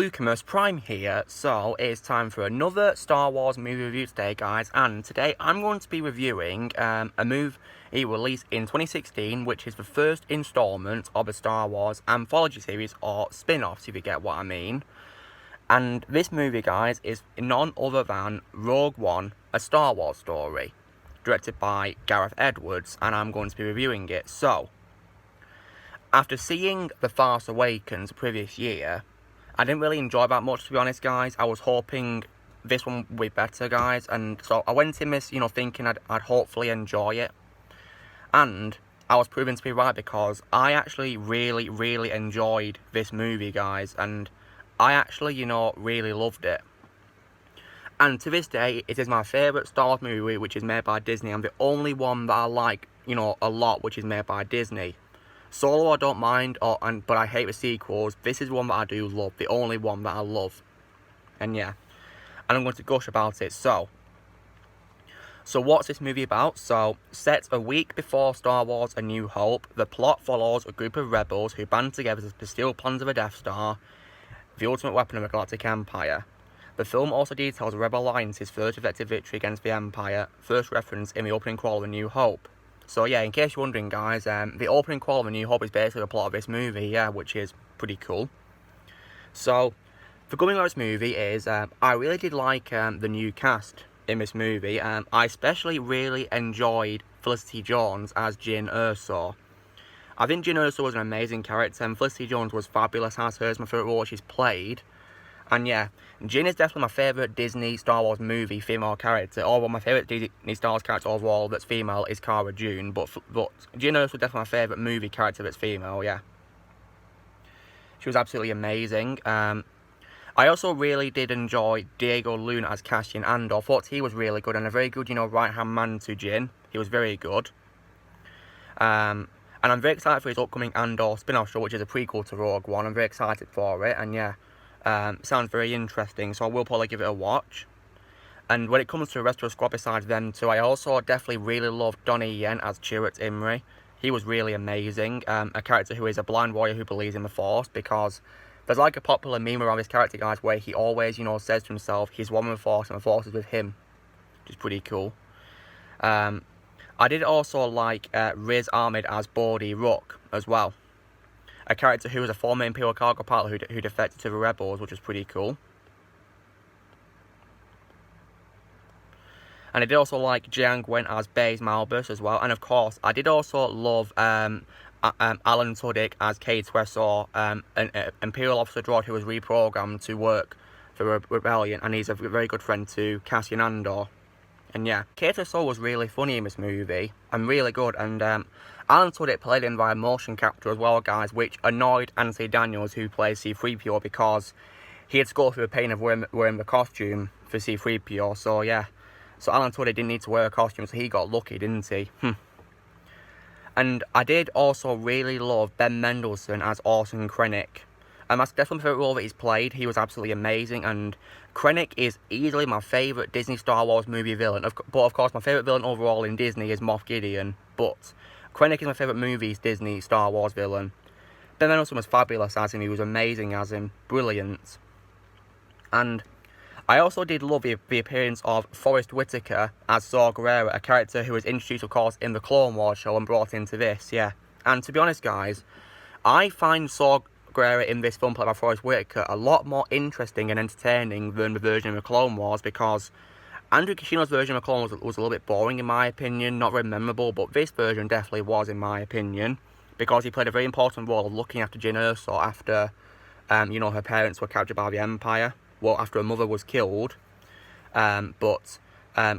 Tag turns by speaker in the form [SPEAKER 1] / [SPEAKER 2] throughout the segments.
[SPEAKER 1] Lucamus Prime here, so it is time for another Star Wars movie review today, guys, and today I'm going to be reviewing a movie released in 2016, which is the first installment of a Star Wars anthology series, or spin-offs, if you get what I mean. And this movie, guys, is none other than Rogue One, a Star Wars story, directed by Gareth Edwards, and I'm going to be reviewing it. So, after seeing The Force Awakens the previous year, I didn't really enjoy that much, to be honest, guys. I was hoping this one would be better, guys, and so I went in this, thinking I'd hopefully enjoy it. And I was proven to be right, because I actually really enjoyed this movie, guys, and I actually, really loved it. And to this day, it is my favourite Star Wars movie, which is made by Disney, and the only one that I like, a lot, which is made by Disney. Solo I don't mind, but I hate the sequels. This is one that I do love, the only one that I love. And yeah, and I'm going to gush about it. So what's this movie about? So, set a week before Star Wars A New Hope, the plot follows a group of rebels who band together to steal plans of a Death Star, the ultimate weapon of the Galactic Empire. The film also details the Rebel Alliance's first effective victory against the Empire, first referenced in the opening crawl of A New Hope. So yeah, in case you're wondering, guys, the opening crawl of A New Hope is basically the plot of this movie, yeah, which is pretty cool. So, the going on this movie is, I really did like the new cast in this movie. I especially really enjoyed Felicity Jones as Jyn Erso. I think Jyn Erso was an amazing character, and Felicity Jones was fabulous as her. It's my favourite role she's played. And yeah, Jyn is definitely my favourite Disney Star Wars movie female character. Although my favourite Disney Star Wars character overall that's female is Cara Dune. But Jyn Erso is definitely my favourite movie character that's female, yeah. She was absolutely amazing. I also really did enjoy Diego Luna as Cassian Andor. I thought he was really good, and a very good, right-hand man to Jyn. He was very good. And I'm very excited for his upcoming Andor spin-off show, which is a prequel to Rogue One. I'm very excited for it, and yeah. Sounds very interesting, so I will probably give it a watch. And when it comes to the rest of the squad besides them two, I also definitely really loved Donnie Yen as Chirrut Imri. He was really amazing, a character who is a blind warrior who believes in the Force, because there's like a popular meme around this character, guys, where he always, says to himself, he's one with the Force and the Force is with him, which is pretty cool. I did also like Riz Ahmed as Bodhi Rook as well. A character who was a former Imperial cargo pilot who defected to the Rebels, which was pretty cool. And I did also like Jiang Wen as Baze Malbus as well. And of course, I did also love Alan Tudyk as Cade Twessor, an Imperial officer droid who was reprogrammed to work for the Rebellion, and he's a very good friend to Cassian Andor. And yeah, Cade Twessor was really funny in this movie, and really good, and Alan Tudyk played him by a motion capture as well, guys, which annoyed Anthony Daniels, who plays C-3PO, because he had to go through the pain of wearing the costume for C-3PO, so yeah. So Alan Tudyk didn't need to wear a costume, so he got lucky, didn't he? And I did also really love Ben Mendelsohn as Orson Krennic. That's definitely my favourite role that he's played. He was absolutely amazing, and Krennic is easily my favourite Disney Star Wars movie villain. But of course, my favourite villain overall in Disney is Moff Gideon, but Krennic is my favourite movies Disney Star Wars villain. Ben Mendelsohn was fabulous as him, he was amazing as him, brilliant. And I also did love the appearance of Forrest Whitaker as Saw Gerrera, a character who was introduced, of course, in the Clone Wars show and brought into this, yeah. And to be honest, guys, I find Saw Gerrera in this film played by Forrest Whitaker a lot more interesting and entertaining than the version of the Clone Wars, because Andrew Kishino's version of Clone Wars was a little bit boring in my opinion, not very memorable, but this version definitely was in my opinion, because he played a very important role of looking after Jyn Erso after, her parents were captured by the Empire, well, after her mother was killed, but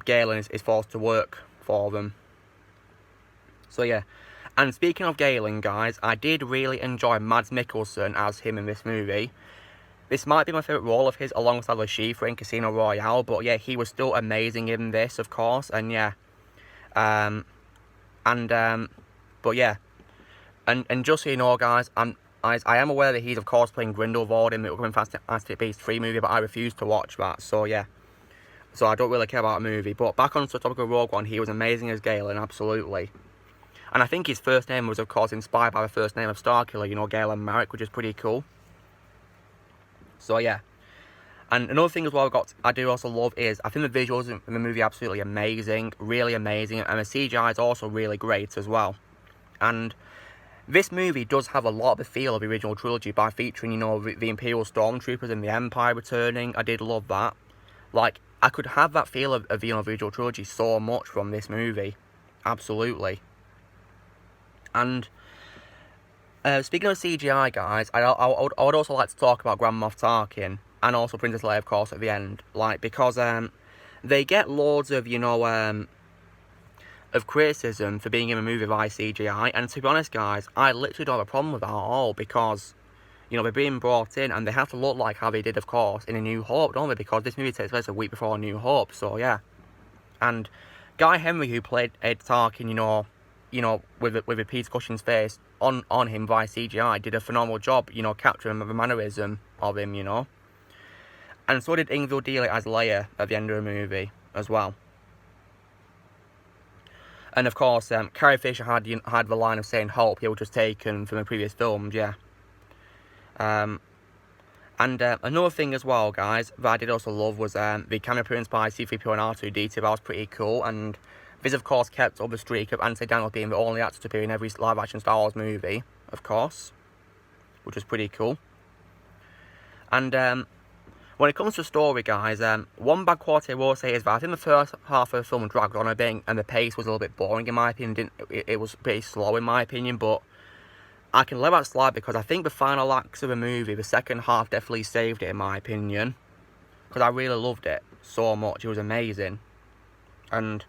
[SPEAKER 1] Galen is forced to work for them. So yeah, and speaking of Galen, guys, I did really enjoy Mads Mikkelsen as him in this movie. This might be my favourite role of his alongside Le Chiffre in Casino Royale, but yeah, he was still amazing in this, of course, and yeah. But yeah. And just so you know, guys, I am aware that he's, of course, playing Grindelwald in the upcoming Fantastic Beasts 3 movie, but I refuse to watch that, so yeah. So I don't really care about a movie, but back on the topic of Rogue One, he was amazing as Galen, absolutely. And I think his first name was, of course, inspired by the first name of Starkiller, Galen Marek, which is pretty cool. So yeah. And another thing as well I do also love is, I think the visuals in the movie are absolutely amazing, really amazing, and the CGI is also really great as well. And this movie does have a lot of the feel of the original trilogy by featuring, you know, the Imperial Stormtroopers and the Empire returning. I did love that. Like, I could have that feel of the, you know, original trilogy so much from this movie. Absolutely. And speaking of CGI, guys, I would also like to talk about Grand Moff Tarkin and also Princess Leia, of course, at the end. Like, because they get loads of, you know, of criticism for being in a movie by CGI, and to be honest, guys, I literally don't have a problem with that at all, because, you know, they're being brought in and they have to look like how they did, of course, in A New Hope, don't they? Because this movie takes place a week before A New Hope, so yeah. And Guy Henry, who played Ed Tarkin, you know, with a Peter Cushing's face on him via CGI, did a phenomenal job, you know, capturing the mannerism of him, you know. And so did Ingvild Dealey as Leia at the end of the movie as well. And of course, Carrie Fisher had the line of saying "Hope," which was taken from the previous films, yeah. And another thing as well, guys, that I did also love was the cameo appearance by C-3PO and R2-D2. That was pretty cool, and this, of course, kept up the streak of Anthony Daniels being the only actor to appear in every live-action Star Wars movie, of course, which was pretty cool. And when it comes to story, guys, one bad quality I will say is that I think the first half of the film dragged on a bit, and the pace was a little bit boring in my opinion. It was pretty slow in my opinion, but I can let that slide because I think the final acts of the movie, the second half, definitely saved it in my opinion, because I really loved it so much. It was amazing. And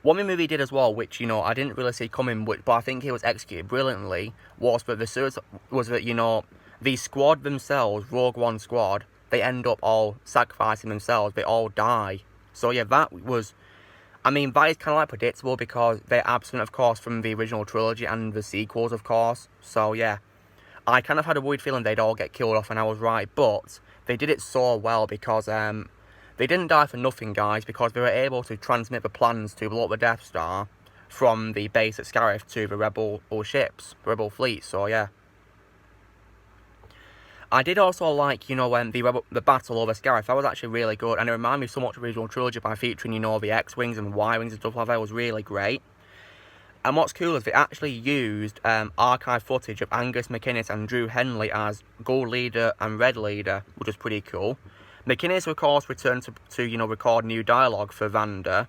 [SPEAKER 1] what the movie did as well, which, you know, I didn't really see coming, but I think it was executed brilliantly, was that, you know, the squad themselves, Rogue One squad, they end up all sacrificing themselves. They all die. So yeah, that was, I mean, that is kind of like predictable because they're absent, of course, from the original trilogy and the sequels, of course. So yeah, I kind of had a weird feeling they'd all get killed off, and I was right. But they did it so well because they didn't die for nothing, guys, because they were able to transmit the plans to blow up the Death Star from the base at Scarif to the Rebel ships, the Rebel fleet. So yeah. I did also like, you know, the battle over Scarif. That was actually really good, and it reminded me so much of the original trilogy by featuring, you know, the X-Wings and Y-Wings and stuff like that. It was really great. And what's cool is they actually used archive footage of Angus MacInnes and Drew Henley as Gold Leader and Red Leader, which was pretty cool. MacInnes, of course, returned to you know, record new dialogue for Vander,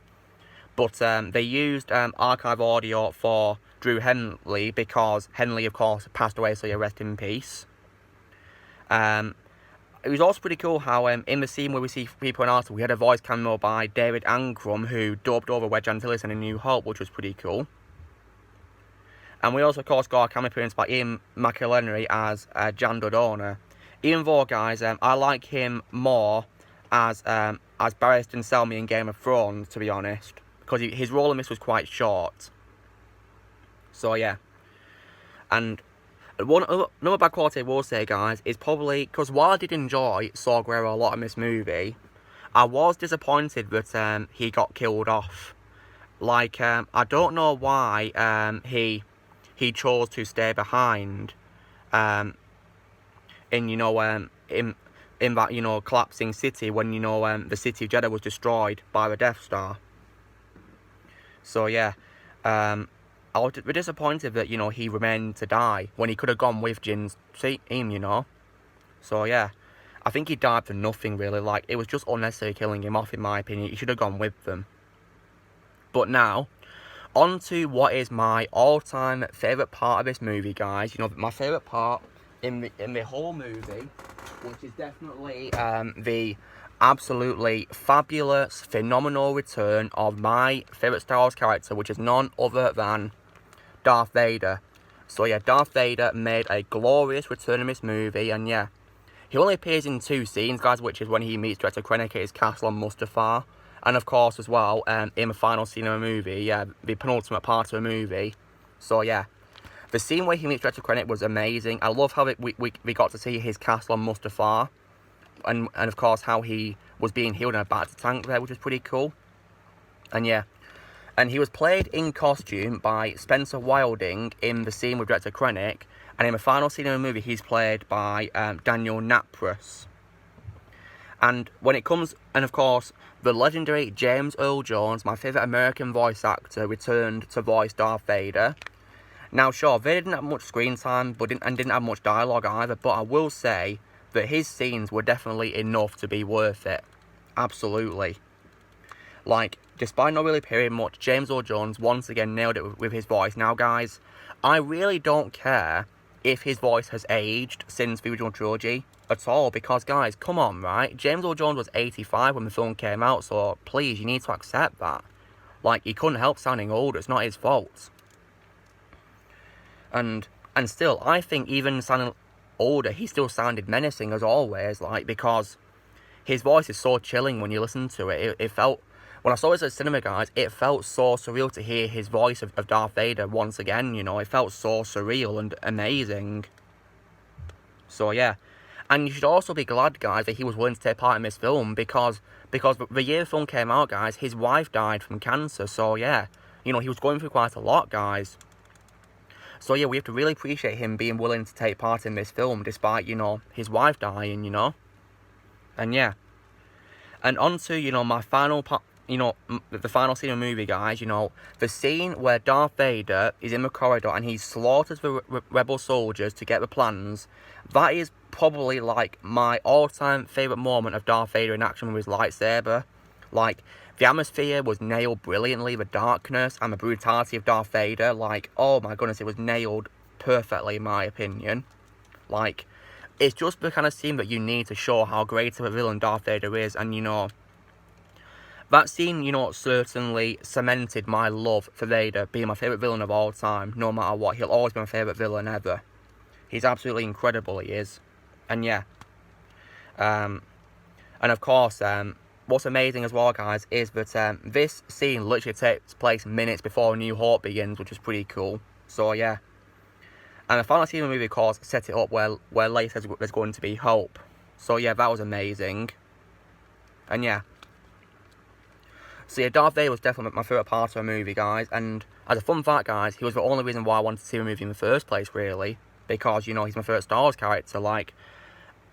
[SPEAKER 1] but they used archive audio for Drew Henley because Henley, of course, passed away, so yeah, rest in peace. It was also pretty cool how in the scene where we see people in Arthur, we had a voice cameo by David Ankrum, who dubbed over Wedge Antilles in A New Hope, which was pretty cool. And we also, of course, got a cameo appearance by Ian McElhenry as Jan Dodona. Even though, guys, I like him more as Barristan Selmy in Game of Thrones, to be honest, because his role in this was quite short. So yeah, and another bad quality I will say, guys, is probably, because while I did enjoy Saw Gerrera a lot in this movie, I was disappointed that he got killed off. Like, I don't know why he chose to stay behind in, you know, in that, you know, collapsing city when, you know, the city of Jeddah was destroyed by the Death Star. So yeah, I was disappointed that, you know, he remained to die when he could have gone with Jin's team, you know. So yeah, I think he died for nothing really. Like, it was just unnecessary killing him off, in my opinion. He should have gone with them. But now, on to what is my all-time favourite part of this movie, guys. You know, my favourite part in the whole movie, which is definitely the absolutely fabulous, phenomenal return of my favourite Star Wars character, which is none other than Darth Vader. So yeah, Darth Vader made a glorious return in this movie, and yeah, he only appears in 2 scenes, guys, which is when he meets Director Krennic at his castle on Mustafar, and of course as well in the final scene of the movie, yeah, the penultimate part of the movie. So yeah, the scene where he meets Director Krennic was amazing. I love how we got to see his castle on Mustafar, and of course how he was being healed in a battle tank there, which was pretty cool. And yeah, and he was played in costume by Spencer Wilding in the scene with Director Krennic, And in the final scene of the movie, he's played by Daniel Napris. And when it comes, and of course, the legendary James Earl Jones, my favourite American voice actor, returned to voice Darth Vader. Now, sure, Vader didn't have much screen time, didn't have much dialogue either, but I will say that his scenes were definitely enough to be worth it. Absolutely. Like, despite not really appearing much, James Earl Jones once again nailed it with his voice. Now, guys, I really don't care if his voice has aged since the original trilogy at all, because, guys, come on, right? James Earl Jones was 85 when the film came out, so please, you need to accept that. Like, he couldn't help sounding older. It's not his fault. And still, I think even sounding older, he still sounded menacing as always, like, because his voice is so chilling when you listen to it. It felt, when I saw this at cinema, guys, it felt so surreal to hear his voice of Darth Vader once again, you know. It felt so surreal and amazing. So, yeah. And you should also be glad, guys, that he was willing to take part in this film, because the year the film came out, guys, his wife died from cancer. So, yeah, you know, he was going through quite a lot, guys. So, yeah, we have to really appreciate him being willing to take part in this film, despite, you know, his wife dying, you know. And, yeah. And on to, you know, my final part, you know, the final scene of the movie, guys, you know, the scene where Darth Vader is in the corridor and he slaughters the rebel soldiers to get the plans. That is probably, like, my all-time favourite moment of Darth Vader in action with his lightsaber. Like, the atmosphere was nailed brilliantly, the darkness and the brutality of Darth Vader. Like, oh my goodness, it was nailed perfectly, in my opinion. Like, it's just the kind of scene that you need to show how great of a villain Darth Vader is, and, you know, that scene, you know, certainly cemented my love for Vader being my favourite villain of all time, no matter what. He'll always be my favourite villain ever. He's absolutely incredible, he is. And, yeah. And, of course, what's amazing as well, guys, is that this scene literally takes place minutes before A New Hope begins, which is pretty cool. So, yeah. And the final scene of the movie, of course, set it up where Leia says there's going to be hope. So, yeah, that was amazing. And, yeah. So, yeah, Darth Vader was definitely my favourite part of the movie, guys. And as a fun fact, guys, he was the only reason why I wanted to see the movie in the first place, really. Because, you know, he's my favourite Star Wars character. Like,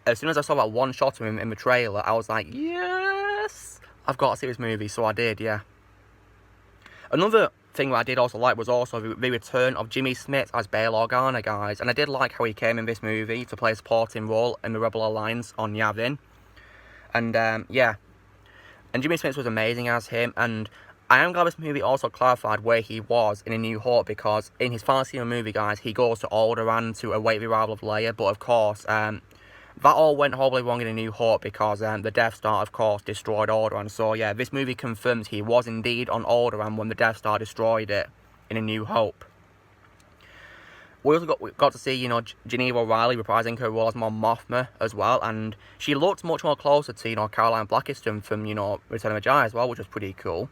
[SPEAKER 1] as soon as I saw that one shot of him in the trailer, I was like, yes! I've got to see this movie, so I did, yeah. Another thing that I did also like was also the return of Jimmy Smits as Bail Organa, guys. And I did like how he came in this movie to play a supporting role in the Rebel Alliance on Yavin. And, yeah. And Jimmy Smits was amazing as him, and I am glad this movie also clarified where he was in A New Hope, because in his final scene of the movie, guys, he goes to Alderaan to await the arrival of Leia, but of course, that all went horribly wrong in A New Hope, because the Death Star, of course, destroyed Alderaan. So, yeah, this movie confirms he was indeed on Alderaan when the Death Star destroyed it in A New Hope. We also got to see, you know, Geneva O'Reilly reprising her role as Mon Mothma as well, and she looked much more closer to, you know, Caroline Blackiston from, you know, Return of the Jedi as well, which was pretty cool.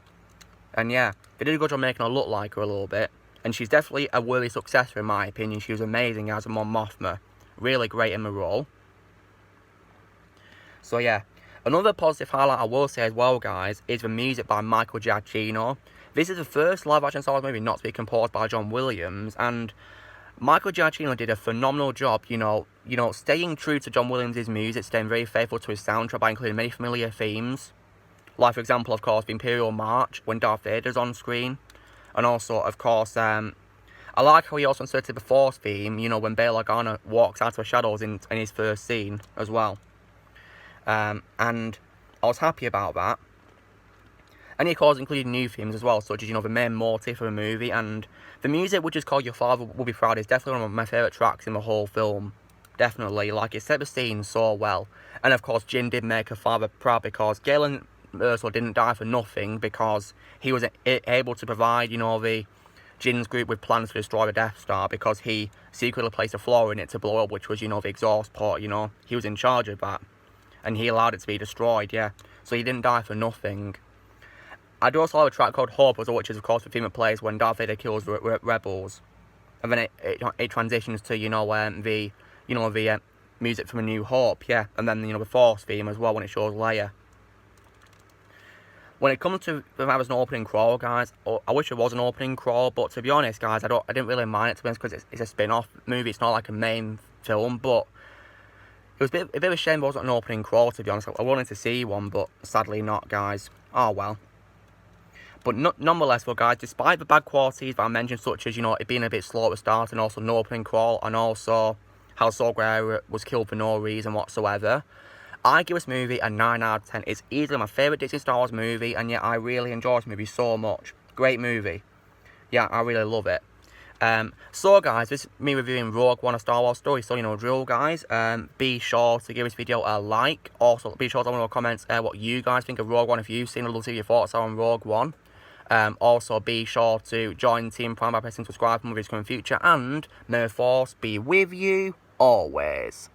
[SPEAKER 1] And yeah, they did a good job making her look like her a little bit, and she's definitely a worthy successor in my opinion. She was amazing as Mon Mothma, really great in the role. So yeah, another positive highlight I will say as well, guys, is the music by Michael Giacchino. This is the first live-action Star Wars movie not to be composed by John Williams, and Michael Giacchino did a phenomenal job, you know, staying true to John Williams' music, staying very faithful to his soundtrack by including many familiar themes. Like, for example, of course, the Imperial March, when Darth Vader's on screen. And also, of course, I like how he also inserted the Force theme, you know, when Bail Organa walks out of the shadows in his first scene as well. And I was happy about that. And he, of course, included new themes as well, such as, you know, the main motif of the movie, and the music, which is called Your Father Will Be Proud, is definitely one of my favourite tracks in the whole film. Definitely. Like, it set the scene so well. And, of course, Jyn did make her father proud, because Galen Erso didn't die for nothing, because he was able to provide, you know, the Jyn's group with plans to destroy the Death Star, because he secretly placed a flaw in it to blow up, which was, you know, the exhaust port, you know. He was in charge of that. And he allowed it to be destroyed, yeah. So he didn't die for nothing. I do also have a track called Hope, which is, of course, the theme it plays when Darth Vader kills rebels. And then it transitions to, you know, the music from A New Hope, yeah. And then, you know, the Force theme as well when it shows Leia. when it comes to if there was an opening crawl, guys, I wish it was an opening crawl, but to be honest, guys, I didn't really mind it, to be honest, because it's a spin-off movie. It's not like a main film, but it was a bit of a shame it wasn't an opening crawl, to be honest. I wanted to see one, but sadly not, guys. Oh well. But nonetheless, well, guys, despite the bad qualities that I mentioned, such as, you know, it being a bit slow to start, and also no opening crawl, and also how Saw Gerrera was killed for no reason whatsoever, I give this movie a 9 out of 10. It's easily my favourite Disney Star Wars movie, and yet I really enjoy this movie so much. Great movie. Yeah, I really love it. So guys, this is me reviewing Rogue One, A Star Wars Story. So, you know, drill, guys. Be sure to give this video a like. Also, be sure to let me know in the comments what you guys think of Rogue One. If you've seen it, I'd love to hear your thoughts on Rogue One. Also, be sure to join Team Prime by pressing subscribe for more videos coming in the future. And may the Force be with you always.